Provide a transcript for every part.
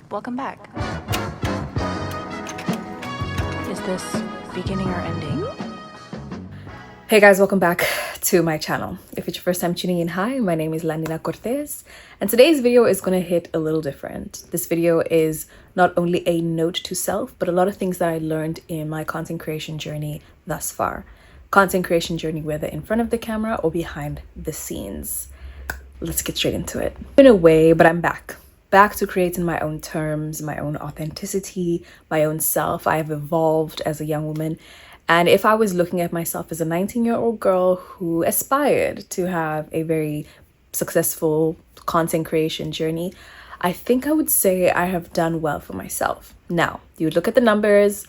Welcome back. Is this beginning or ending? Hey guys, welcome back to my channel. If it's your first time tuning in, hi, my name is Landinha Cortez, and today's video is going to hit a little different. This video is not only a note to self, but a lot of things that I learned in my content creation journey thus far. Content creation journey, whether in front of the camera or behind the scenes. Let's get straight into it. Been away, but I'm back to creating my own terms, my own authenticity, my own self. I have evolved as a young woman. And if I was looking at myself as a 19-year-old girl who aspired to have a very successful content creation journey, I think I would say I have done well for myself. Now, you would look at the numbers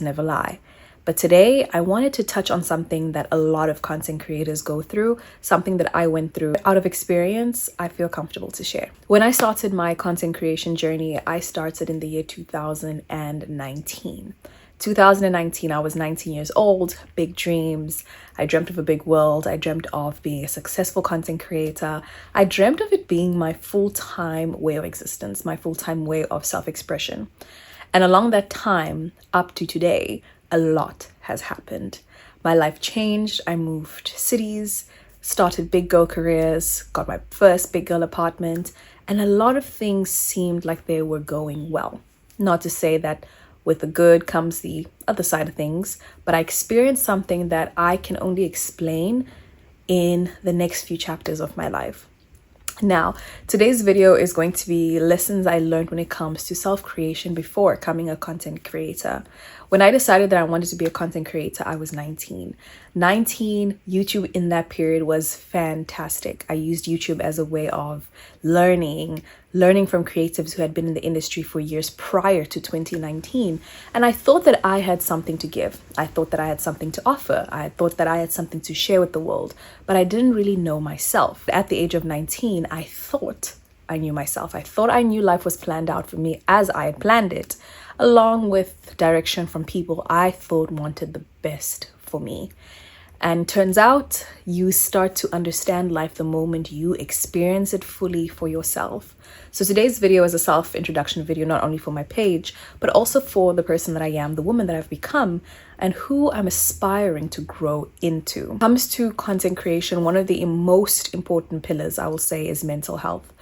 never lie. But today, I wanted to touch on something that a lot of content creators go through, something that I went through out of experience, I feel comfortable to share. When I started my content creation journey, I started in the year 2019. 2019, I was 19 years old, big dreams. I dreamt of a big world. I dreamt of being a successful content creator. I dreamt of it being my full-time way of existence, my full-time way of self-expression. And along that time, up to today, a lot has happened. My life changed. I moved cities, started big girl careers, got my first big girl apartment, and a lot of things seemed like they were going well. Not to say that with the good comes the other side of things, but I experienced something that I can only explain in the next few chapters of my life. Now, today's video is going to be lessons I learned when it comes to self-creation before becoming a content creator. When I decided that I wanted to be a content creator, I was 19. YouTube in that period was fantastic. I used YouTube as a way of learning from creatives who had been in the industry for years prior to 2019. And I thought that I had something to give. I thought that I had something to offer. I thought that I had something to share with the world, but I didn't really know myself. At the age of 19, I thought I knew myself. I thought I knew life was planned out for me as I had planned it, along with direction from people I thought wanted the best for me. And turns out you start to understand life the moment you experience it fully for yourself. So today's video is a self-introduction video, not only for my page, but also for the person that I am, the woman that I've become, and who I'm aspiring to grow into. When it comes to content creation, one of the most important pillars, I will say, is mental health.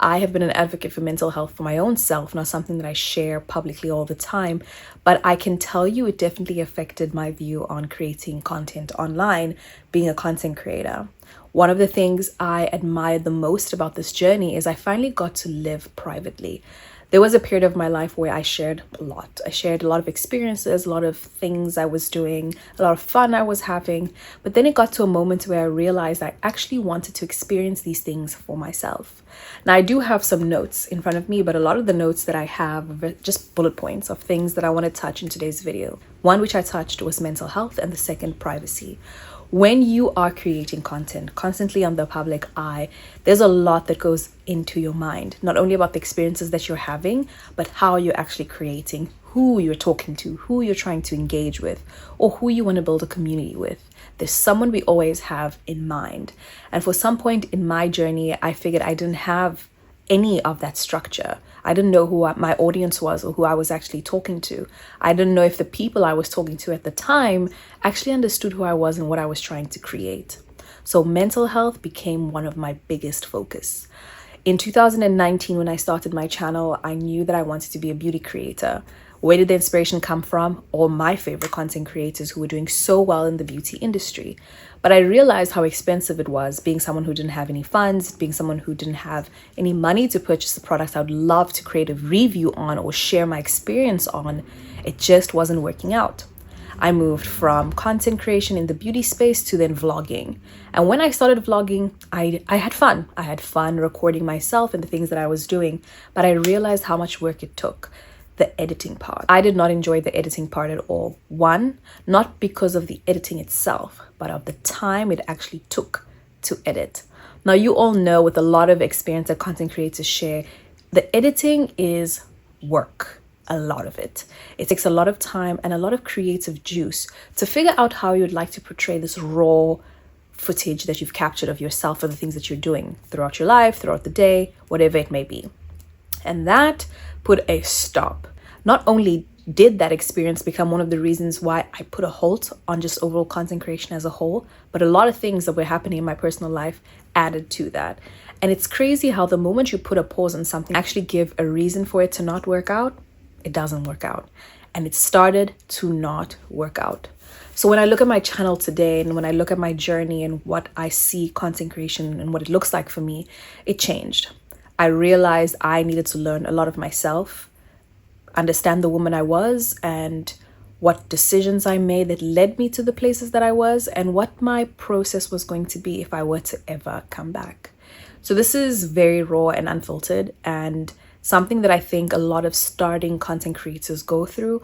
I have been an advocate for mental health for my own self, not something that I share publicly all the time, but I can tell you it definitely affected my view on creating content online, being a content creator. One of the things I admired the most about this journey is I finally got to live privately. There was a period of my life where I shared a lot. I shared a lot of experiences, a lot of things I was doing, a lot of fun I was having. But then it got to a moment where I realized I actually wanted to experience these things for myself. Now, I do have some notes in front of me, but a lot of the notes that I have are just bullet points of things that I want to touch in today's video. One which I touched was mental health, and the second, privacy. When you are creating content constantly on the public eye, there's a lot that goes into your mind, not only about the experiences that you're having, but how you're actually creating, who you're talking to, who you're trying to engage with, or who you want to build a community with. There's someone we always have in mind. And for some point in my journey, I figured I didn't have any of that structure. I didn't know who my audience was or who I was actually talking to. I didn't know if the people I was talking to at the time actually understood who I was and what I was trying to create. So mental health became one of my biggest focus. In 2019, when I started my channel, I knew that I wanted to be a beauty creator. Where did the inspiration come from? All my favorite content creators who were doing so well in the beauty industry. But I realized how expensive it was, being someone who didn't have any funds, being someone who didn't have any money to purchase the products I would love to create a review on or share my experience on. It just wasn't working out. I moved from content creation in the beauty space to then vlogging. And when I started vlogging, I had fun. I had fun recording myself and the things that I was doing, but I realized how much work it took. The editing part. I did not enjoy the editing part at all. One, not because of the editing itself, but of the time it actually took to edit. Now, you all know, with a lot of experience that content creators share, the editing is work. A lot of it. It takes a lot of time and a lot of creative juice to figure out how you'd like to portray this raw footage that you've captured of yourself or the things that you're doing throughout your life, throughout the day, whatever it may be. And that put a stop. Not only did that experience become one of the reasons why I put a halt on just overall content creation as a whole, but a lot of things that were happening in my personal life added to that. And it's crazy how the moment you put a pause on something, actually give a reason for it to not work out, it doesn't work out. And it started to not work out. So when I look at my channel today and when I look at my journey and what I see content creation and what it looks like for me, it changed. I realized I needed to learn a lot of myself, understand the woman I was, and what decisions I made that led me to the places that I was, and what my process was going to be if I were to ever come back. So this is very raw and unfiltered, and something that I think a lot of starting content creators go through: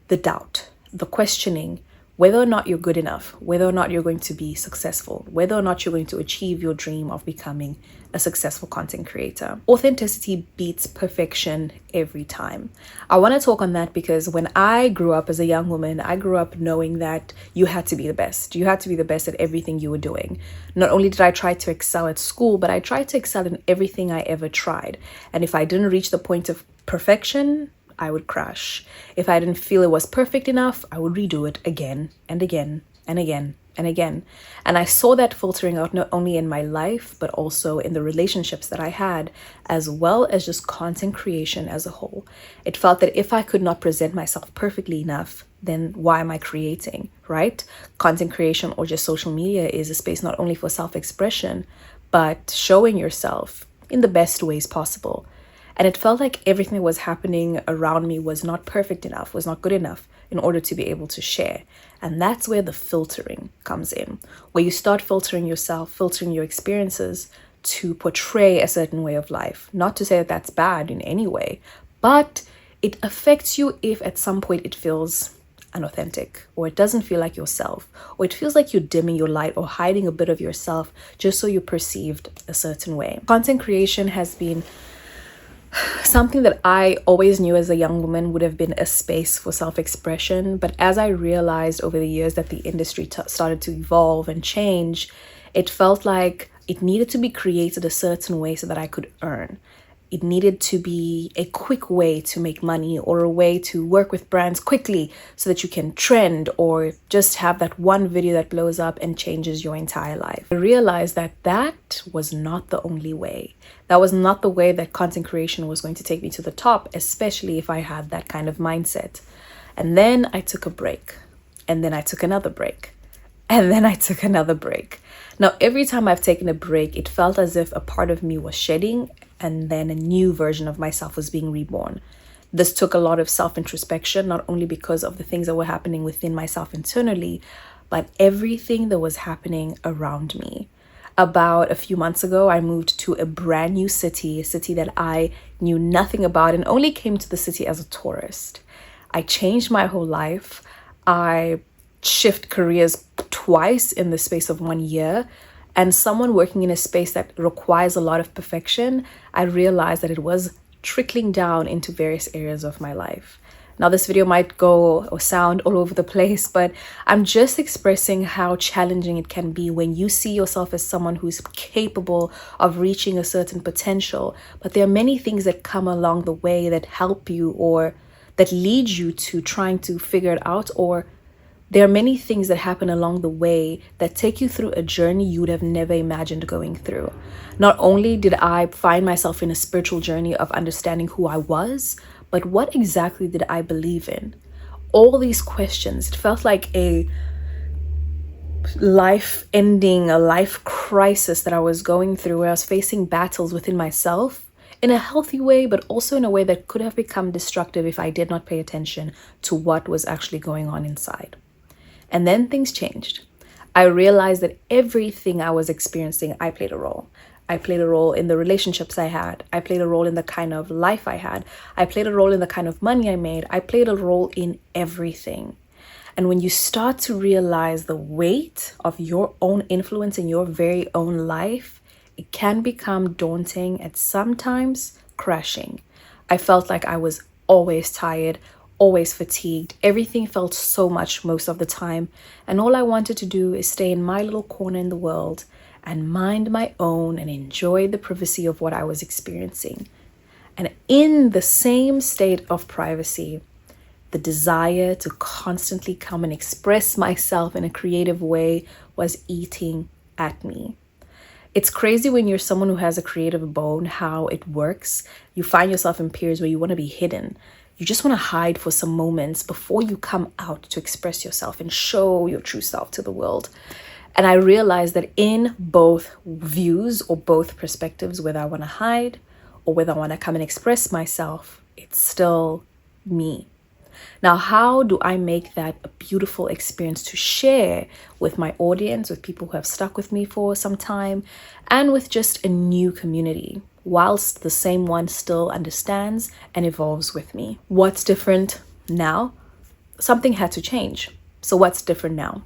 the doubt, the questioning, whether or not you're good enough, whether or not you're going to be successful, whether or not you're going to achieve your dream of becoming a successful content creator. Authenticity beats perfection every time. I want to talk on that because when I grew up as a young woman, I grew up knowing that you had to be the best. You had to be the best at everything you were doing. Not only did I try to excel at school, but I tried to excel in everything I ever tried. And if I didn't reach the point of perfection, I would crash. If I didn't feel it was perfect enough, I would redo it again and again and again and again. And I saw that filtering out not only in my life, but also in the relationships that I had, as well as just content creation as a whole. It felt that if I could not present myself perfectly enough, then why am I creating, right? Content creation or just social media is a space not only for self-expression, but showing yourself in the best ways possible. And it felt like everything that was happening around me was not perfect enough, was not good enough in order to be able to share. And that's where the filtering comes in, where you start filtering yourself, filtering your experiences to portray a certain way of life. Not to say that that's bad in any way, but it affects you if at some point it feels unauthentic, or it doesn't feel like yourself, or it feels like you're dimming your light or hiding a bit of yourself just so you're perceived a certain way. Content creation has been something that I always knew as a young woman would have been a space for self-expression. But as I realized over the years that the industry started to evolve and change, it felt like it needed to be created a certain way so that I could earn. It needed to be a quick way to make money, or a way to work with brands quickly so that you can trend, or just have that one video that blows up and changes your entire life. I realized that that was not the only way. That was not the way that content creation was going to take me to the top, especially if I had that kind of mindset. And then I took a break, and then I took another break, and then I took another break. Now, every time I've taken a break, it felt as if a part of me was shedding, and then a new version of myself was being reborn. This took a lot of self-introspection, not only because of the things that were happening within myself internally, but everything that was happening around me. About a few months ago, I moved to a brand new city, a city that I knew nothing about and only came to the city as a tourist. I changed my whole life. I shifted careers twice in the space of 1 year. And someone working in a space that requires a lot of perfection, I realized that it was trickling down into various areas of my life. Now, this video might go or sound all over the place, but I'm just expressing how challenging it can be when you see yourself as someone who's capable of reaching a certain potential. But there are many things that come along the way that help you, or that lead you to trying to figure it out, or there are many things that happen along the way that take you through a journey you would have never imagined going through. Not only did I find myself in a spiritual journey of understanding who I was, but what exactly did I believe in? All these questions, it felt like a life ending, a life crisis that I was going through, where I was facing battles within myself in a healthy way, but also in a way that could have become destructive if I did not pay attention to what was actually going on inside. And then things changed. I realized that everything I was experiencing, I played a role. I played a role in the relationships I had. I played a role in the kind of life I had. I played a role in the kind of money I made. I played a role in everything. And when you start to realize the weight of your own influence in your very own life, it can become daunting and sometimes crashing. I felt like I was always tired, always fatigued. Everything felt so much most of the time. And all I wanted to do is stay in my little corner in the world and mind my own and enjoy the privacy of what I was experiencing. And in the same state of privacy, the desire to constantly come and express myself in a creative way was eating at me. It's crazy when you're someone who has a creative bone, how it works. You find yourself in periods where you want to be hidden. You just want to hide for some moments before you come out to express yourself and show your true self to the world. And I realized that in both views or both perspectives, whether I want to hide or whether I want to come and express myself, it's still me. Now, how do I make that a beautiful experience to share with my audience, with people who have stuck with me for some time, and with just a new community, whilst the same one still understands and evolves with me? What's different now? Something had to change. So what's different now?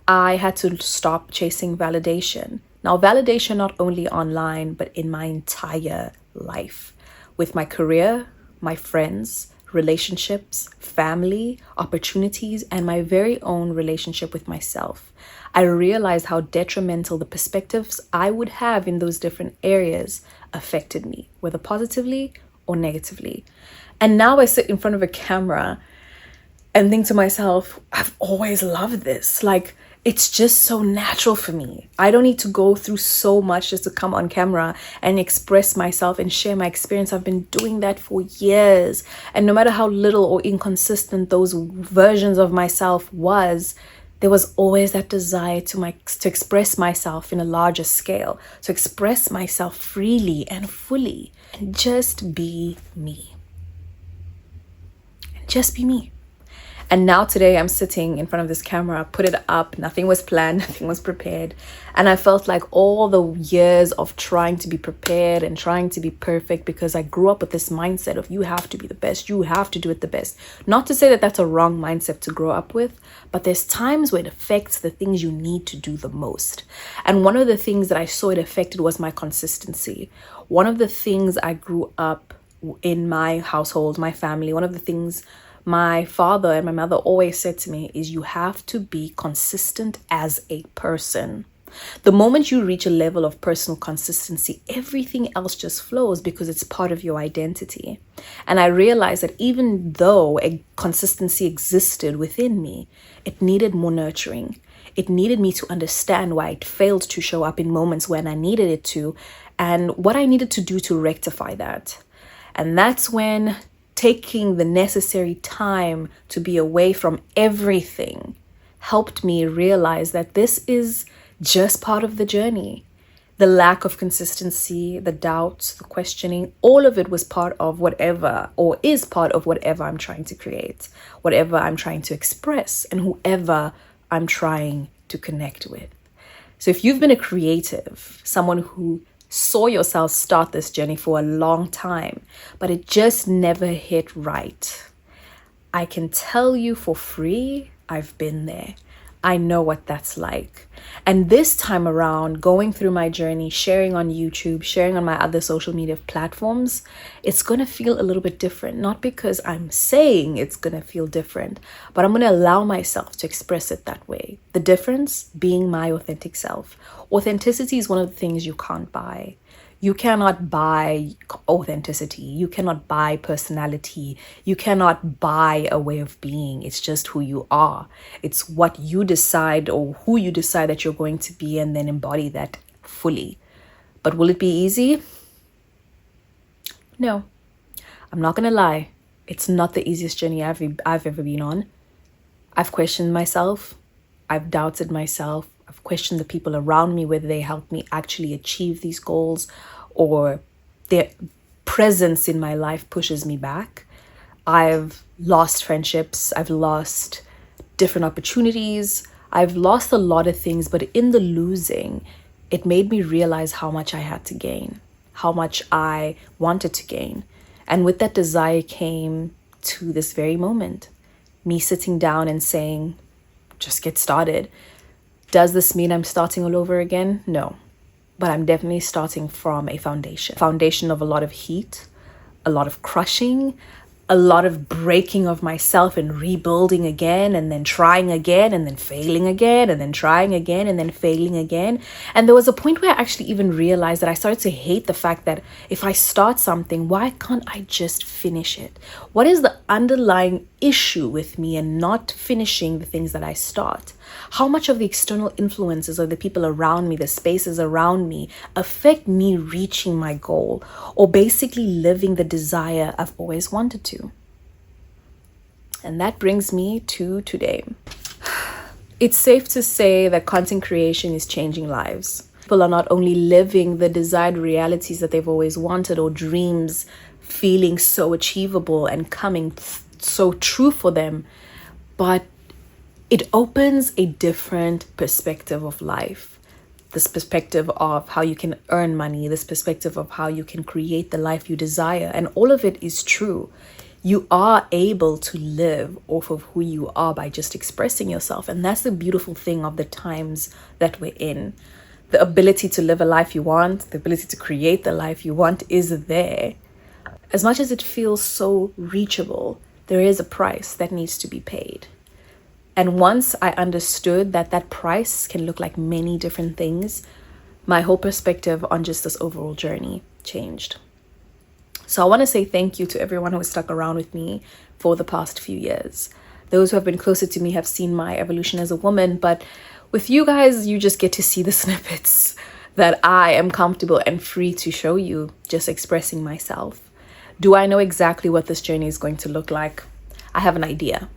I had to stop chasing validation. Now, validation not only online, but in my entire life, with my career, my friends, relationships, family, opportunities, and my very own relationship with myself. I realized how detrimental the perspectives I would have in those different areas affected me, whether positively or negatively. And now I sit in front of a camera and think to myself, I've always loved this. Like, it's just so natural for me. I don't need to go through so much just to come on camera and express myself and share my experience. I've been doing that for years. And no matter how little or inconsistent those versions of myself was, there was always that desire to express myself in a larger scale, to express myself freely and fully, and just be me. And just be me. And now today I'm sitting in front of this camera, put it up, nothing was planned, nothing was prepared. And I felt like all the years of trying to be prepared and trying to be perfect, because I grew up with this mindset of you have to be the best, you have to do it the best. Not to say that that's a wrong mindset to grow up with, but there's times where it affects the things you need to do the most. And one of the things that I saw it affected was my consistency. One of the things I grew up in my household, my family, one of the things my father and my mother always said to me is you have to be consistent as a person. The moment you reach a level of personal consistency, everything else just flows because it's part of your identity. And I realized that even though a consistency existed within me, it needed more nurturing. It needed me to understand why it failed to show up in moments when I needed it to, and what I needed to do to rectify that. And that's when taking the necessary time to be away from everything helped me realize that this is just part of the journey. The lack of consistency, the doubts, the questioning, all of it was part of whatever, or is part of whatever I'm trying to create, whatever I'm trying to express, and whoever I'm trying to connect with. So if you've been a creative, someone who saw yourself start this journey for a long time, but it just never hit right, I can tell you for free, I've been there. I know what that's like. And this time around, going through my journey, sharing on YouTube, sharing on my other social media platforms, it's going to feel a little bit different. Not because I'm saying it's going to feel different, but I'm going to allow myself to express it that way. The difference being my authentic self. Authenticity is one of the things you can't buy. You cannot buy authenticity. You cannot buy personality. You cannot buy a way of being. It's just who you are. It's what you decide, or who you decide that you're going to be, and then embody that fully. But will it be easy? No. I'm not going to lie. It's not the easiest journey I've ever been on. I've questioned myself. I've doubted myself. I've questioned the people around me, whether they helped me actually achieve these goals, or their presence in my life pushes me back. I've lost friendships. I've lost different opportunities. I've lost a lot of things, but in the losing, it made me realize how much I had to gain, how much I wanted to gain. And with that desire came to this very moment, me sitting down and saying, just get started. Does this mean I'm starting all over again? No, but I'm definitely starting from a foundation of a lot of heat, a lot of crushing, a lot of breaking of myself and rebuilding again, and then trying again, and then failing again, and then trying again, and then failing again. And there was a point where I actually even realized that I started to hate the fact that if I start something, why can't I just finish it? What is the underlying issue with me and not finishing the things that I start? How much of the external influences of the people around me, the spaces around me, affect me reaching my goal, or basically living the desire I've always wanted to? And that brings me to today. It's safe to say that content creation is changing lives. People are not only living the desired realities that they've always wanted, or dreams feeling so achievable and coming so true for them, but it opens a different perspective of life. This perspective of how you can earn money, this perspective of how you can create the life you desire. And all of it is true. You are able to live off of who you are by just expressing yourself. And that's the beautiful thing of the times that we're in. The ability to live a life you want, the ability to create the life you want is there. As much as it feels so reachable, there is a price that needs to be paid. And once I understood that that price can look like many different things, my whole perspective on just this overall journey changed. So I want to say thank you to everyone who has stuck around with me for the past few years. Those who have been closer to me have seen my evolution as a woman, but with you guys, you just get to see the snippets that I am comfortable and free to show you, just expressing myself. Do I know exactly what this journey is going to look like? I have an idea.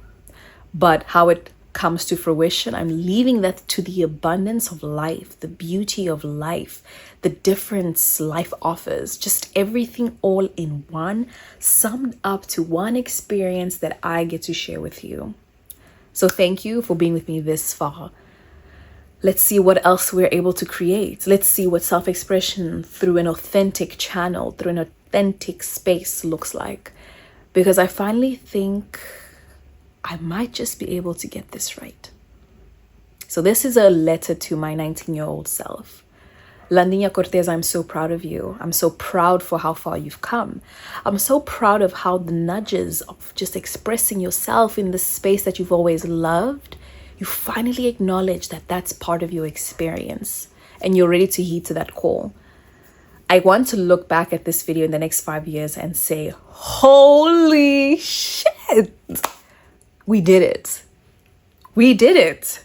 But how it comes to fruition, I'm leaving that to the abundance of life, the beauty of life, the difference life offers, just everything all in one, summed up to one experience that I get to share with you. So thank you for being with me this far. Let's see what else we're able to create. Let's see what self-expression through an authentic channel, through an authentic space looks like. Because I finally think I might just be able to get this right. So this is a letter to my 19-year-old self. Landinha Cortez, I'm so proud of you. I'm so proud for how far you've come. I'm so proud of how the nudges of just expressing yourself in the space that you've always loved, you finally acknowledge that that's part of your experience and you're ready to heed to that call. I want to look back at this video in the next 5 years and say, holy shit. We did it. We did it.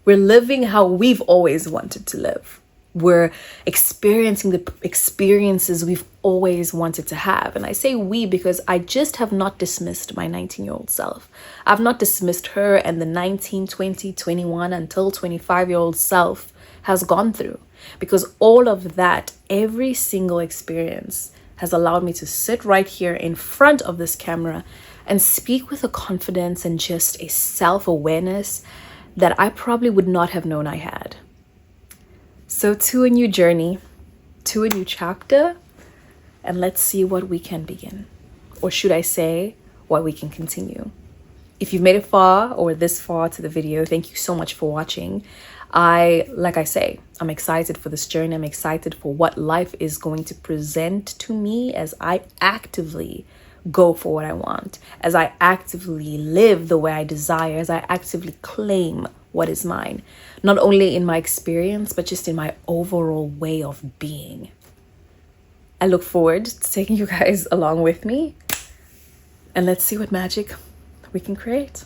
We're living how we've always wanted to live. We're experiencing the experiences we've always wanted to have. And I say we because I just have not dismissed my 19-year-old self. I've not dismissed her and the 19, 20, 21 until 25-year-old self has gone through. Because all of that, every single experience has allowed me to sit right here in front of this camera and speak with a confidence and just a self-awareness that I probably would not have known I had. So to a new journey, to a new chapter, and let's see what we can begin. Or should I say, what we can continue. If you've made it far or this far to the video, thank you so much for watching. Like I say, I'm excited for this journey. I'm excited for what life is going to present to me as I actively go for what I want, as I actively live the way I desire, as I actively claim what is mine, not only in my experience, but just in my overall way of being. I look forward to taking you guys along with me, and let's see what magic we can create.